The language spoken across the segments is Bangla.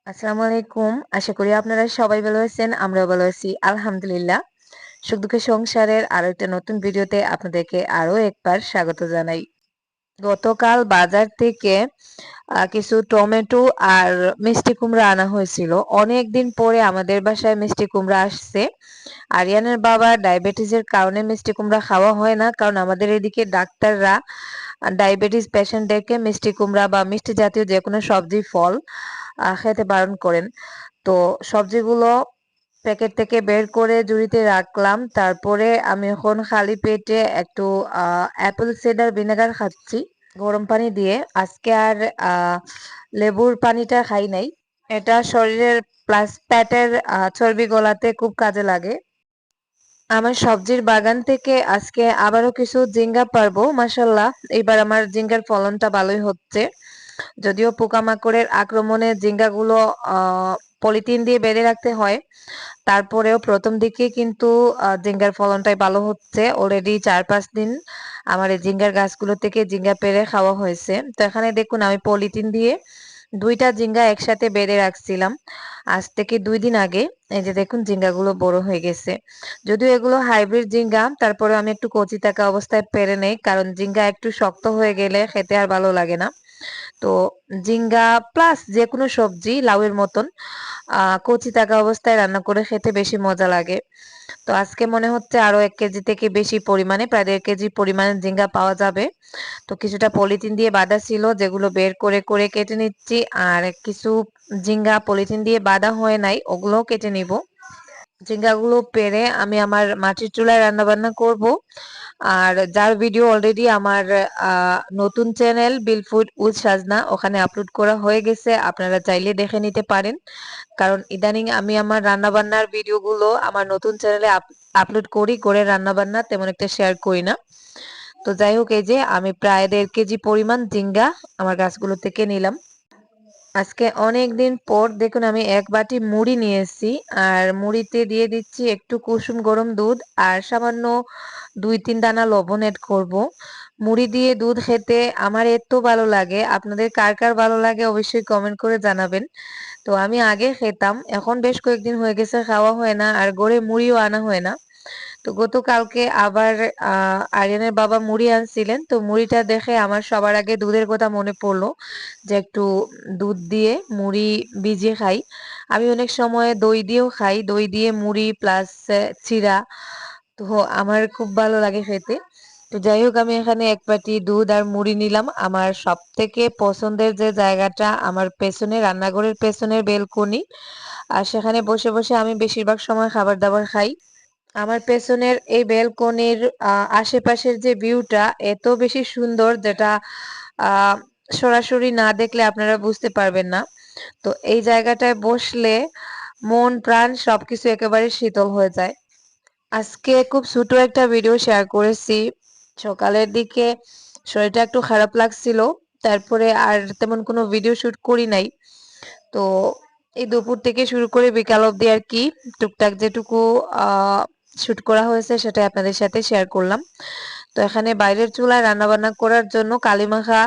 আসসালামু আলাইকুম। আশা করি আপনারা সবাই ভালো আছেন। আমরাও ভালো আছি। আলহামদুলিল্লাহ। সুখ দুঃখের সংসারের আরো একটা নতুন ভিডিওতে আপনাদেরকে আরো একবার স্বাগত জানাই। গতকাল বাজার থেকে কিছু টমেটো আর মিষ্টি কুমড়া আনা হয়েছিল। অনেকদিন পরে আমাদের বাসায় মিষ্টি কুমড়া আসছে। আরিয়ানের বাবার ডায়াবেটিসের কারণে মিষ্টি কুমড়া খাওয়া হয় না। কারণ আমাদের এদিকে ডাক্তাররা ডায়াবেটিস পেশেন্টদেরকে মিষ্টি কুমড়া বা মিষ্টি জাতীয় যেকোনো সবজি ফল খেতে বারণ করেন। তো সবজিগুলো প্যাকেট থেকে বের করে ঝুড়িতে রাখলাম। তারপরে আমি এখন খালি পেটে একটু অ্যাপেল সিডার ভিনেগার খাচ্ছি গরম পানি দিয়ে। আজকে আর লেবুর পানিটা খাই নাই। এটা শরীরের প্লাস পেটের চর্বি গলাতে খুব কাজে লাগে। আমার সবজির বাগান থেকে আজকে আবারও কিছু জিঙ্গা পারবো। মাশাল্লাহ, এবার আমার জিঙ্গার ফলনটা ভালোই হচ্ছে। যদিও পোকামাকড়ের আক্রমণে জিঙ্গাগুলো পলিথিন দিয়ে বেঁধে রাখতে হয়, তারপরেও প্রথম দিকে কিন্তু জিঙ্গার ফলনটাই ভালো হচ্ছে। অলরেডি ৪-৫ দিন আমার এই জিঙ্গার গাছগুলো থেকে জিঙ্গা পেড়ে খাওয়া হয়েছে। তো এখানে দেখুন আমি পলিথিন দিয়ে ২টা জিঙ্গা একসাথে বেঁধে রাখছিলাম আজ থেকে ২ দিন আগে। এই যে দেখুন জিঙ্গাগুলো বড় হয়ে গেছে। যদিও এগুলো হাইব্রিড জিঙ্গা, তারপরেও আমি একটু কচি থাকা অবস্থায় পেড়ে নেই, কারণ জিঙ্গা একটু শক্ত হয়ে গেলে খেতে আর ভালো লাগে না। তো জিঙ্গা প্লাস যেকোনো সবজি লাউয়ের মতন কচি থাকা অবস্থায় রান্না করে খেতে বেশি মজা লাগে। তো আজকে মনে হচ্ছে আরো ১ কেজি থেকে বেশি পরিমাণে, প্রায় ১.৫ কেজি পরিমাণে জিঙ্গা পাওয়া যাবে। তো কিছুটা পলিথিন দিয়ে বাঁধা ছিল, যেগুলো বের করে কেটে নিচ্ছি। আর কিছু জিঙ্গা পলিথিন দিয়ে বাঁধা হয় নাই, ওগুলোও কেটে নিব। ঝিঙ্গাগুলো পেড়ে আমি আমার মাটির চুলায় রান্না বান্না করব। আর যার ভিডিও অলরেডি আমার নতুন চ্যানেল বিলফুড উইথ সাজনা ওখানে আপলোড করা হয়ে গেছে, আপনারা চাইলে দেখে নিতে পারেন। কারণ ইদানিং আমি আমার রান্না বান্নার ভিডিওগুলো আমার নতুন চ্যানেলে আপলোড করে রান্না বান্না তেমন একটা শেয়ার করি না। তো যাই হোক, এই যে আমি প্রায় ১.৫ কেজি পরিমাণ ঝিঙ্গা আমার গাছগুলো থেকে নিলাম। আজকে অনেকদিন পর দেখুন আমি ১ বাটি মুড়ি নিয়ে এসেছি। আর মুড়িতে দিয়ে দিচ্ছি একটু কুসুম গরম দুধ আর সামান্য ২-৩ দানা লবণ এড করব। মুড়ি দিয়ে দুধ খেতে আমার এত ভালো লাগে। আপনাদের কার ভালো লাগে অবশ্যই কমেন্ট করে জানাবেন। তো আমি আগে খেতাম, এখন বেশ কয়েকদিন হয়ে গেছে খাওয়া হয় না, আর গড়ে মুড়িও আনা হয় না। তো গতকালকে আবার আরিয়ানের বাবা মুড়ি আনছিলেন। তো মুড়িটা দেখে আমার সবার আগে দুধের কথা মনে পড়লো, যে একটু দুধ দিয়ে মুড়ি ভিজিয়ে খাই। আমি অনেক সময় দই দিয়েও খাই, দই দিয়ে মুড়ি প্লাস চিড়া। তো আমার খুব ভালো লাগে খেতে। তো যাই হোক, আমি এখানে ১ বাটি দুধ আর মুড়ি নিলাম। আমার সবথেকে পছন্দের যে জায়গাটা আমার পেছনে, রান্নাঘরের পেছনের বেলকনি। আর সেখানে বসে আমি বেশিরভাগ সময় খাবার দাবার খাই। আমার পেছনের এই বেলকনির আশেপাশের যে ভিউটা এত বেশি সুন্দর, যেটা আহ সরাসরি না দেখলে আপনারা বুঝতে পারবেন না। তো এই জায়গাটায় বসলে মন প্রাণ সবকিছু একেবারে শীতল হয়ে যায়। আজকে খুব ছোট একটা ভিডিও শেয়ার করেছি। সকালের দিকে শরীরটা একটু খারাপ লাগছিল, তারপরে আর তেমন কোনো ভিডিও শুট করি নাই। তো এই দুপুর থেকে শুরু করে বিকাল অবধি আর কি টুকটাক যেটুকু শুট করা হয়েছে সেটাই আপনাদের সাথে শেয়ার করলাম। তো এখানে বাইরের চুলায় রান্নাবান্না করার জন্য কালিমাখা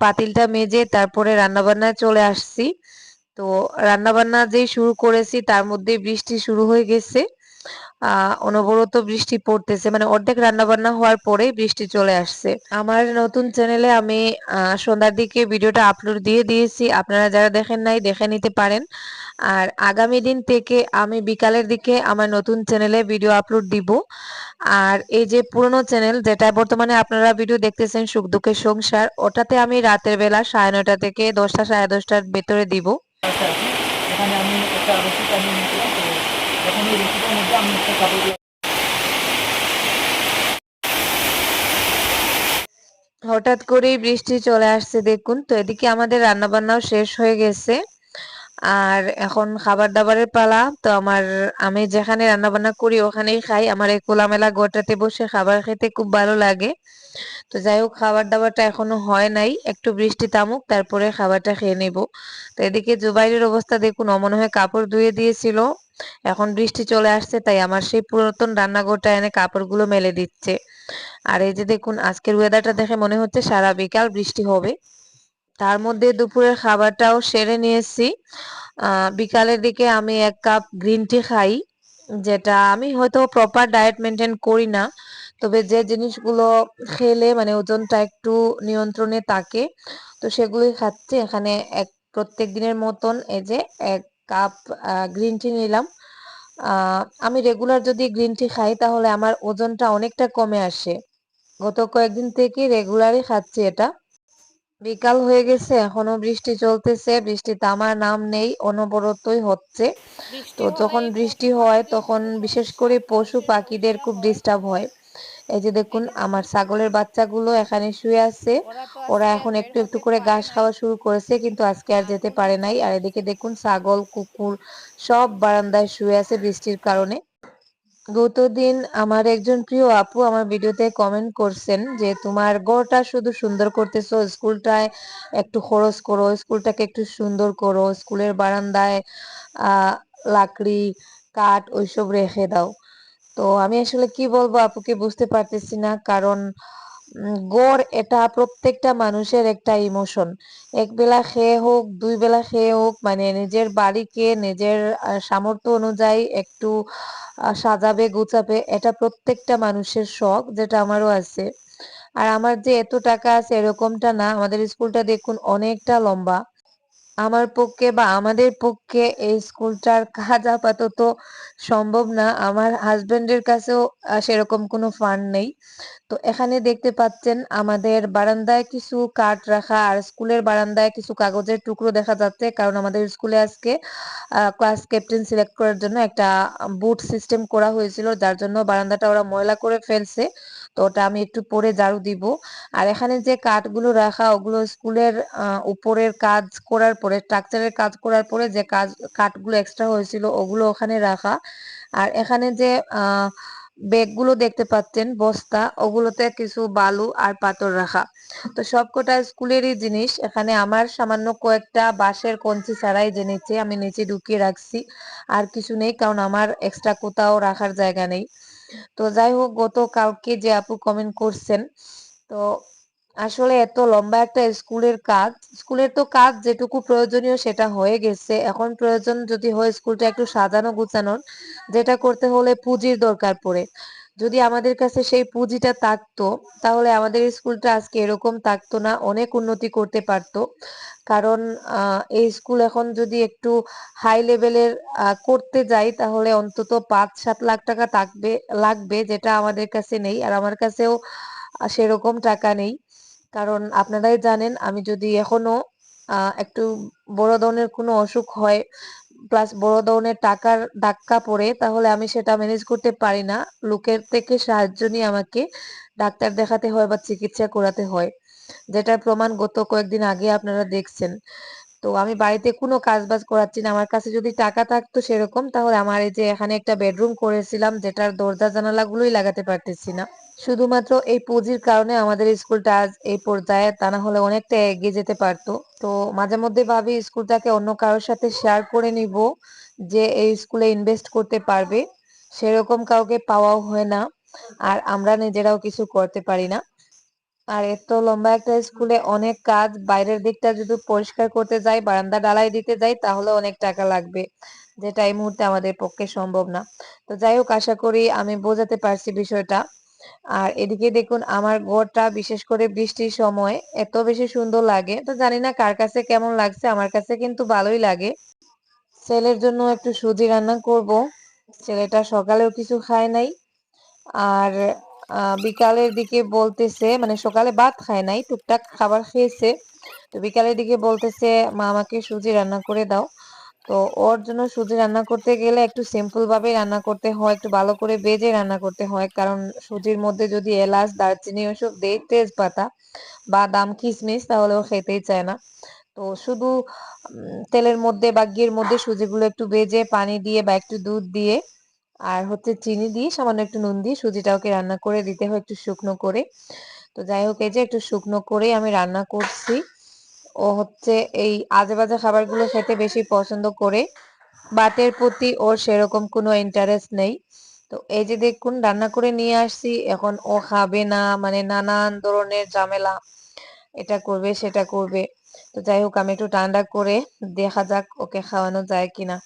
পাতিলটা মেজে তারপরে রান্নাবান্নায় চলে আসছি। তো রান্নাবান্না যেই শুরু করেছি তার মধ্যে বৃষ্টি শুরু হয়ে গেছে। অনবরত বৃষ্টি পড়তেছে, মানে অর্ধেক রান্নাবান্না হওয়ার পরেই বৃষ্টি চলে আসছে। আমার নতুন চ্যানেলে আমি সন্ধ্যার দিকে ভিডিওটা আপলোড দিয়ে দিয়েছি, আপনারা যারা দেখেন নাই দেখে নিতে পারেন। আর আগামী দিন থেকে আমি বিকালের দিকে আমার নতুন চ্যানেলে ভিডিও আপলোড দিব। আর এই যে পুরনো চ্যানেল যেটা বর্তমানে আপনারা ভিডিও দেখতেছেন সুখ দুঃখের সংসার, ওটাতে আমি রাতের বেলা ৯:৩০ থেকে ১০টা ১০:৩০টার ভেতরে দিব। এখানে আমি একটা রসি টানিয়ে নিয়েছিলাম। তো এখন এই রসিটার মধ্যে আমি একটা কাপড় হঠাৎ করেই বৃষ্টি চলে আসছে দেখুন। তো এদিকে আমাদের রান্না বান্নাও শেষ হয়ে গেছে। আর এখন খাবার দাবারের পালা। তো আমি যেখানে রান্না বান্না করি ওখানেই খাই। আমার এই খোলামেলা ঘরটাতে বসে খাবার খেতে খুব ভালো লাগে। তো যাই হোক, খাবার দাবারটা এখনো হয় নাই, একটু বৃষ্টি থামুক তারপরে খাবারটা খেয়ে নেব। তো এদিকে জুবাইরের অবস্থা দেখুন, ও মনে হয় কাপড় ধুয়ে দিয়েছিল, এখন বৃষ্টি চলে আসছে তাই আমার সেই পুরাতন রান্নাঘরটা এনে কাপড়গুলো মেলে দিচ্ছে। আর এই যে দেখুন আজকের ওয়েদারটা দেখে মনে হচ্ছে সারা বিকাল বৃষ্টি হবে। তার মধ্যে দুপুরের খাবারটাও সেরে নিয়েছি। বিকালের দিকে আমি 1 কাপ গ্রিন টি খাই, যেটা আমি হয়তো প্রপার ডায়েট মেনটেন করি না। তবে যে জিনিসগুলো খেলে মানে ওজনটা একটু নিয়ন্ত্রণে থাকে, তো সেগুলোই খাচ্ছি। এখানে প্রত্যেক দিনের মতন এই যে 1 কাপ গ্রিন টি নিলাম। আমি রেগুলার যদি গ্রিন টি খাই তাহলে আমার ওজনটা অনেকটা কমে আসে। গত কয়েকদিন থেকে রেগুলারই খাচ্ছি এটা। বিকাল হয়ে গেছে, এখনো বৃষ্টি চলতেছে, বৃষ্টি থামার নাম নেই, অনবরতই হচ্ছে। তো যখন বৃষ্টি হয় তখন বিশেষ করে পশু পাখিদের খুব ডিস্টার্ব হয়। এই যে দেখুন আমার ছাগলের বাচ্চাগুলো এখানে শুয়ে আছে, ওরা এখন একটু একটু করে ঘাস খাওয়া শুরু করেছে, কিন্তু আজকে আর যেতে পারে নাই। আর এদিকে দেখুন ছাগল কুকুর সব বারান্দায় শুয়ে আছে বৃষ্টির কারণে। গতদিন আমার একজন প্রিয় আপু আমার ভিডিওতে কমেন্ট করছেন যে তোমার ঘরটা শুধু সুন্দর করতেছো, স্কুলটায় একটু খরচ করো, স্কুলটাকে একটু সুন্দর করো, স্কুলের বারান্দায় আহ লাকড়ি কাঠ ওইসব রেখে দাও। তো আমি আসলে কি বলবো আপুকে বুঝতে পারতেছি না, কারণ গড় এটা প্রত্যেকটা মানুষের একটা ইমোশন। এক বেলা খেয়ে হোক, 2 বেলা খেয়ে হোক, মানে নিজের বাড়িকে নিজের সামর্থ্য অনুযায়ী একটু সাজাবে গুছাবে, এটা প্রত্যেকটা মানুষের শখ, যেটা আমারও আছে। আর আমার যে এত টাকা আছে এরকমটা না, আমাদের স্কুলটা দেখুন অনেকটা লম্বা। আমার পক্ষে বা আমাদের পক্ষে এই স্কুলটার কাজ আপাতত সম্ভব না। আমার হাজবেন্ডের কাছেও সেরকম কোনো ফান্ড নেই। তো এখানে দেখতে পাচ্ছেন আমাদের বারান্দায় কিছু কাঠ রাখা, আর স্কুলের বারান্দায় কিছু কাগজের টুকরো দেখা যাচ্ছে, কারণ আমাদের স্কুলে আজকে ক্লাস ক্যাপ্টেন সিলেক্ট করার জন্য একটা বুট সিস্টেম করা হয়েছিল, যার জন্য বারান্দাটা ওরা ময়লা করে ফেলছে। তো ওটা আমি একটু পরে ঝাড়ু দিব। আর এখানে যে কাঠগুলো রাখা ওগুলো স্কুলের উপরের কাজ করার পরে, স্ট্রাকচারের কাজ করার পরে যে কাঠগুলো এক্সট্রা হয়েছিল ওগুলো ওখানে রাখা। আর এখানে যে ব্যাগগুলো দেখতে পাচ্ছেন বস্তা, ওগুলোতে কিছু বালু আর পাথর রাখা। তো সবকটা স্কুলেরই জিনিস এখানে আমার সামান্য কয়েকটা বাঁশের কঞ্চি ছাড়াই যে নিচে আমি নিচে ঢুকিয়ে রাখছি, আর কিছু নেই, কারণ আমার এক্সট্রা কোথাও রাখার জায়গা নেই। তো যাই হোক, গতকালকে যে আপু কমেন্ট করছেন, তো আসলে এত লম্বা একটা স্কুলের তো কাজ যেটুকু প্রয়োজনীয় সেটা হয়ে গেছে। এখন প্রয়োজন যদি হয় স্কুলটা একটু সাজানো গুছানোর, যেটা করতে হলে পুঁজির দরকার পড়ে। যদি আমাদের কাছে সেই পুঁজিটা থাকতো তাহলে আমাদের স্কুলটা আজকে এরকম থাকতো না, অনেক উন্নতি করতে পারতো। কারণ এই স্কুল এখন যদি একটু হাই লেভেলের করতে যাই তাহলে অন্তত 5-7 লাখ টাকা লাগবে, যেটা আমাদের কাছে নেই, আর আমার কাছেও সেরকম টাকা নেই। কারণ আপনারাই জানেন আমি যদি এখনো একটু বড় ধরনের কোনো অসুখ হয় প্লাস বড় ধরনের টাকার ধাক্কা পড়ে, তাহলে আমি সেটা ম্যানেজ করতে পারি না। লোকের থেকে সাহায্য নিয়ে আমাকে ডাক্তার দেখাতে হয় বা চিকিৎসা করাতে হয়, যেটার প্রমাণ গত কয়েকদিন আগে আপনারা দেখছেন। তো আমি বাড়িতে কোনো কাজবাজ করাচ্ছি না। আমার কাছে যদি টাকা থাকতো সেরকম, তাহলে আমার এই যে এখানে একটা বেডরুম করেছিলাম যেটার দরজা জানালাগুলোই লাগাতে পারতেছি না। শুধুমাত্র এই পুঁজির কারণে আমাদের স্কুলটা আজ এই পর্যায়ে, তা না হলে অনেকটা এগিয়ে যেতে পারতো। তো মাঝে মধ্যে ভাবি স্কুলটাকে অন্য কারোর সাথে শেয়ার করে নিব, যে এই স্কুলে ইনভেস্ট করতে পারবে, সেরকম কাউকে পাওয়াও হয় না, আর আমরা নিজেরাও কিছু করতে পারি না। আর এত লম্বা একটা স্কুলে অনেক কাজ, বাইরের দিকটা যদি পরিষ্কার করতে যাই, বারান্দা ঢালাই দিতে যাই, তাহলে অনেক টাকা লাগবে, যেটা এই মুহূর্তে আমাদের পক্ষে সম্ভব না। তো যাই হোক, আশা করি আমি বোঝাতে পারছি বিষয়টা। আর এদিকে দেখুন আমার ঘরটা বিশেষ করে বৃষ্টির সময় এত বেশি সুন্দর লাগে, তো জানি না কার কাছে কেমন লাগছে, আমার কাছে কিন্তু ভালোই লাগে। ছেলের জন্য একটু সুজি রান্না করব, ছেলেটা সকালেও কিছু খায় নাই। আর বিকালের দিকে বলতেছে, মানে সকালে ভাত খায় নাই, টুকটাক খাবার খেয়েছে। তো বিকালের দিকে বলতেছে মা আমাকে সুজি রান্না করে দাও। তো ওর জন্য সুজি রান্না করতে গেলে একটু সিম্পল ভাবে রান্না করতে হয়, একটু ভালো করে ভেজে রান্না করতে হয়, কারণ সুজির মধ্যে যদি এলাচ দারচিনি ওসব দেই, তেজপাতা বাদাম কিশমিশ, তাহলে ও খেতেই চায় না। তো শুধু তেলের মধ্যে বা ঘির মধ্যে সুজিগুলো একটু ভেজে পানি দিয়ে বা একটু দুধ দিয়ে আর হচ্ছে চিনি দিয়ে সামান্য একটু নুন দিয়ে সুজিটা ওকে রান্না করে দিতে হয় একটু শুকনো করে। তো যাই হোক, এই যে একটু শুকনো করে আমি রান্না করছি। ও হচ্ছে এই আজে বাজে খাবারগুলো খেতে বেশি পছন্দ করে, ভাতের প্রতি ওর সেরকম কোনো ইন্টারেস্ট নেই। তো এই যে দেখুন রান্না করে নিয়ে আসছি, এখন ও খাবে না, মানে নানান ধরনের ঝামেলা, এটা করবে সেটা করবে। তো যাই হোক আমি একটু ঠান্ডা করে দেখা যাক ওকে খাওয়ানো যায় কিনা।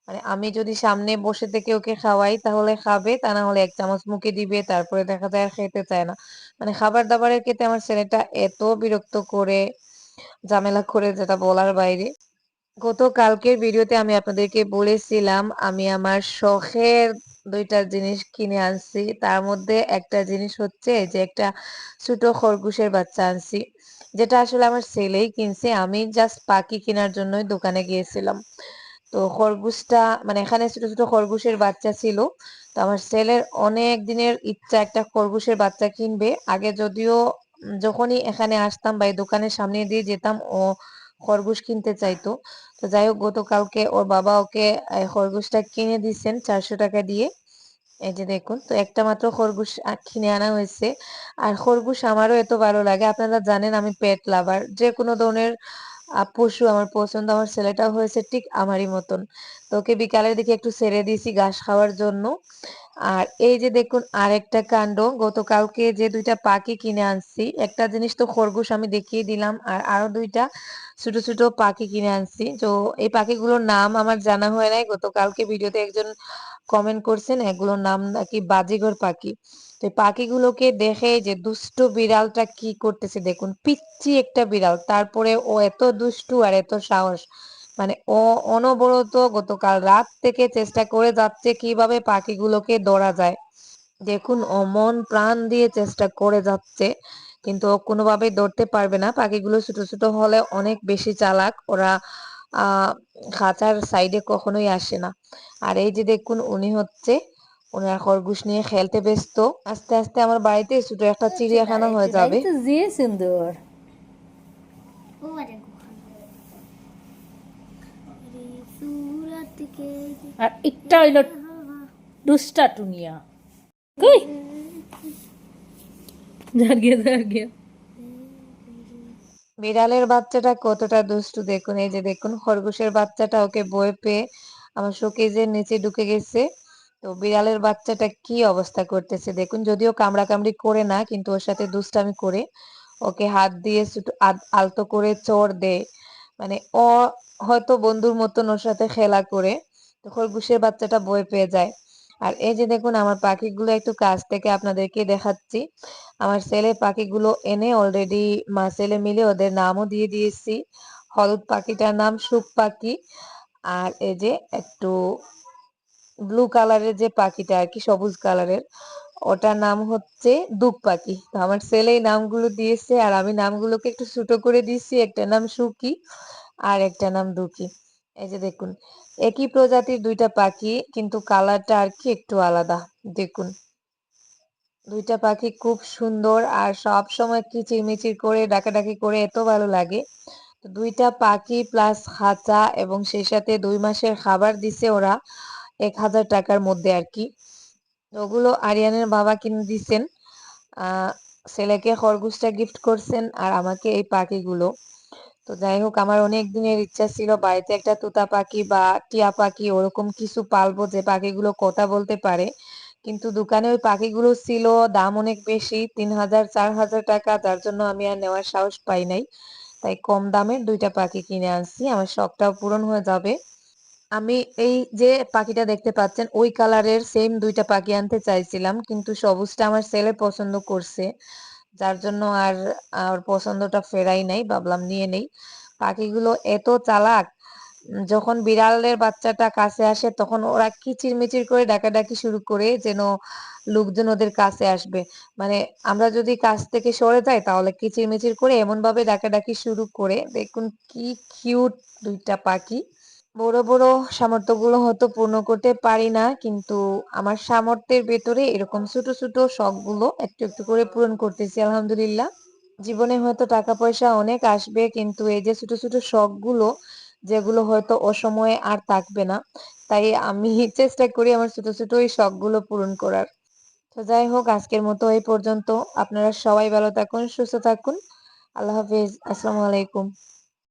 মানে আমি যদি সামনে বসে থেকে ওকে খাওয়াই তাহলে খাবে, তা না হলে এক চামচ মুখে দিবে, তারপরে দেখা যায় আর খেতে চায় না। মানে খাবার দাবারের ক্ষেত্রে আমার ছেলেটা এত বিরক্ত করে, ঝামেলা করে, যেটা বলার বাইরে। গতকালকের ভিডিওতে আমি আপনাদেরকে বলেছিলাম আমি আমার শখের ২টা জিনিস কিনে আনছি। তার মধ্যে একটা জিনিস হচ্ছে যে একটা ছোট খরগোশের বাচ্চা আনছি, যেটা আসলে আমার ছেলেই কিনছে। আমি জাস্ট পাখি কেনার জন্যই দোকানে গিয়েছিলাম। তো খরগোশটা মানে এখানে ছোট ছোট খরগোশের বাচ্চা ছিল। তো আমার ছেলের অনেক দিনের ইচ্ছা একটা খরগোশের বাচ্চা কিনবে। আগে যদিও যখনই এখানে আসতাম বা এই দোকানের সামনে দিয়ে যেতাম ও খরগোশ কিনতে চাইতো। তো যাই হোক গতকালকে ওর বাবা ওকে খরগোশটা কিনে দিচ্ছেন 400 টাকা দিয়ে। এই যে দেখুন, তো একটা মাত্র খরগোশ কিনে আনা হয়েছে। আর খরগোশ আমারও এত ভালো লাগে, আপনারা জানেন আমি পেট লাভার, যে কোনো ধরনের পশু আমার পছন্দ। আমার ছেলেটাও হয়েছে ঠিক আমারই মতন। তো ওকে বিকালের দিকে একটু ছেড়ে দিয়েছি ঘাস খাওয়ার জন্য। আর এই যে দেখুন আরেকটা কাণ্ড, গতকালকে যে 2টা পাখি কিনে আনছি, একটা জিনিস তো খরগোশ আমি দেখিয়ে দিলাম, আর আরো 2টা ছোট ছোট পাখি কিনে আনছি। তো এই পাখিগুলোর নাম আমার জানা হয় নাই। গতকালকে ভিডিওতে একজন কমেন্ট করছেন এগুলোর নাম নাকি বাজিঘর পাখি। তো এই পাখিগুলোকে দেখে যে দুষ্ট বিড়ালটা কি করতেছে দেখুন, পিচ্চি একটা বিড়াল, তারপরে ও এত দুষ্টু আর এত সাহস। মানে ও অনবরত গতকাল রাত থেকে চেষ্টা করে যাচ্ছে কিভাবে পাখিগুলোকে ধরা যায়। দেখুন ও মন প্রাণ দিয়ে চেষ্টা করে যাচ্ছে, কিন্তু ও কোনোভাবেই ধরতে পারবে না। পাখিগুলো ছোট ছোট হলে অনেক বেশি চালাক, ওরা আহ খাঁচার সাইডে কখনোই আসে না। আর এই যে দেখুন উনি হচ্ছে ওনার খরগোশ নিয়ে খেলতে ব্যস্ত। আস্তে আস্তে আমার বাড়িতে ছোট একটা চিড়িয়াখানা হয়ে এটাই যাবে। তো যে সুন্দর। আর একটা হইল দুষ্টা টুনিয়া। কই জাগিয়ে জাগিয়ে বিড়ালের বাচ্চাটা কতটা দুষ্টু দেখুন। এই যে দেখুন খরগোশের বাচ্চাটা ওকে ভয় পেয়ে আমার শোকেজের নিচে ঢুকে গেছে। তো বিড়ালের বাচ্চাটা কি অবস্থা করতেছে দেখুন, যদিও কামড়াকামড়ি করে না কিন্তু ওর সাথে দুষ্টামি করে ওকে হাত দিয়ে আলতো করে চড় দেয়। মানে ও হয়তো বন্ধুর মতন ওর সাথে খেলা করে। তো খরগোশের বাচ্চাটা ভয় পেয়ে যায়। আর এই যে দেখুন আমার পাখিগুলো একটু কাছ থেকে আপনাদেরকে দেখাচ্ছি। আমার ছেলে পাখিগুলো এনে অলরেডি মা ছেলে মিলে ওদের নামও দিয়ে দিয়েছি। হলুদ পাখিটার নাম সুখ পাখি, আর এই যে একটু ব্লু কালারের যে পাখিটা আর কি, সবুজ কালারের, ওটার নাম হচ্ছে দুক পাখি। তো আমার ছেলে এই নামগুলো দিয়েছে আর আমি নামগুলোকে একটু ছোট করে দিয়েছি। একটা নাম সুখী আর একটা নাম দুঃখী। এই যে দেখুন একই প্রজাতির 2টা পাখি কিন্তু কালারটা আর কি একটু আলাদা। দেখুন 2টা পাখি খুব সুন্দর আর সব সময় কিচিরমিচির করে ডাকাডাকি করে এত ভালো লাগে। তো 2টা পাখি প্লাস খাঁচা এবং সেই সাথে 2 মাসের খাবার দিছে ওরা 1000 টাকার মধ্যে আর কি। ওগুলো আরিয়ানের বাবা কিনে দিছেন। আহ ছেলেকে খরগোশটা গিফট করছেন আর আমাকে এই পাখিগুলো। তো যাই হোক আমার অনেক দিনের ইচ্ছা ছিল বাড়িতে একটা তোতা পাখি বা টিয়া পাখি ওরকম কিছু পালবো যে পাখিগুলো কথা বলতে পারে। কিন্তু দোকানে ওই পাখিগুলো ছিল, দাম অনেক বেশি, 3000 4000 টাকা, যার জন্য আমি আর নেওয়ার সাহস পাই নাই। তাই কম দামের 2টা পাখি কিনে আনছি, আমার শখটাও পূরণ হয়ে যাবে। আমি এই যে পাখিটা দেখতে পাচ্ছেন ওই কালারের সেম 2টা পাখি আনতে চাইছিলাম, কিন্তু সবুজটা আমার ছেলে পছন্দ করছে, যার জন্য আর ওর পছন্দটা ফেরাই নাই, ভাবলাম নিয়ে নেই। পাখিগুলো এত চালাক, যখন বিড়ালের বাচ্চাটা কাছে আসে তখন ওরা কিচিরমিচির করে ডাকাডাকি শুরু করে যেন লোকজন ওদের কাছে আসবে। মানে আমরা যদি কাছ থেকে সরে যাই তাহলে কিচিরমিচির করে এমন ভাবে ডাকাডাকি শুরু করে। দেখুন কি কিউট 2টা পাখি। বড় বড় সামর্থ্যগুলো হয়তো পূর্ণ করতে পারি না, কিন্তু আমার সামর্থ্যের ভেতরে এরকম ছোট ছোট শখগুলো একটু একটু করে পূরণ করতেছি আলহামদুলিল্লাহ। জীবনে হয়তো টাকা পয়সা অনেক আসবে কিন্তু এই যে ছোট ছোট শখগুলো, যেগুলো হয়তো অসময়ে আর থাকবে না, তাই আমি চেষ্টা করি আমার ছোট ছোট এই শখগুলো পূরণ করার। তো যাই হোক আজকের মতো এই পর্যন্ত। আপনারা সবাই ভালো থাকুন, সুস্থ থাকুন। আল্লাহ হাফেজ, আসসালামু আলাইকুম।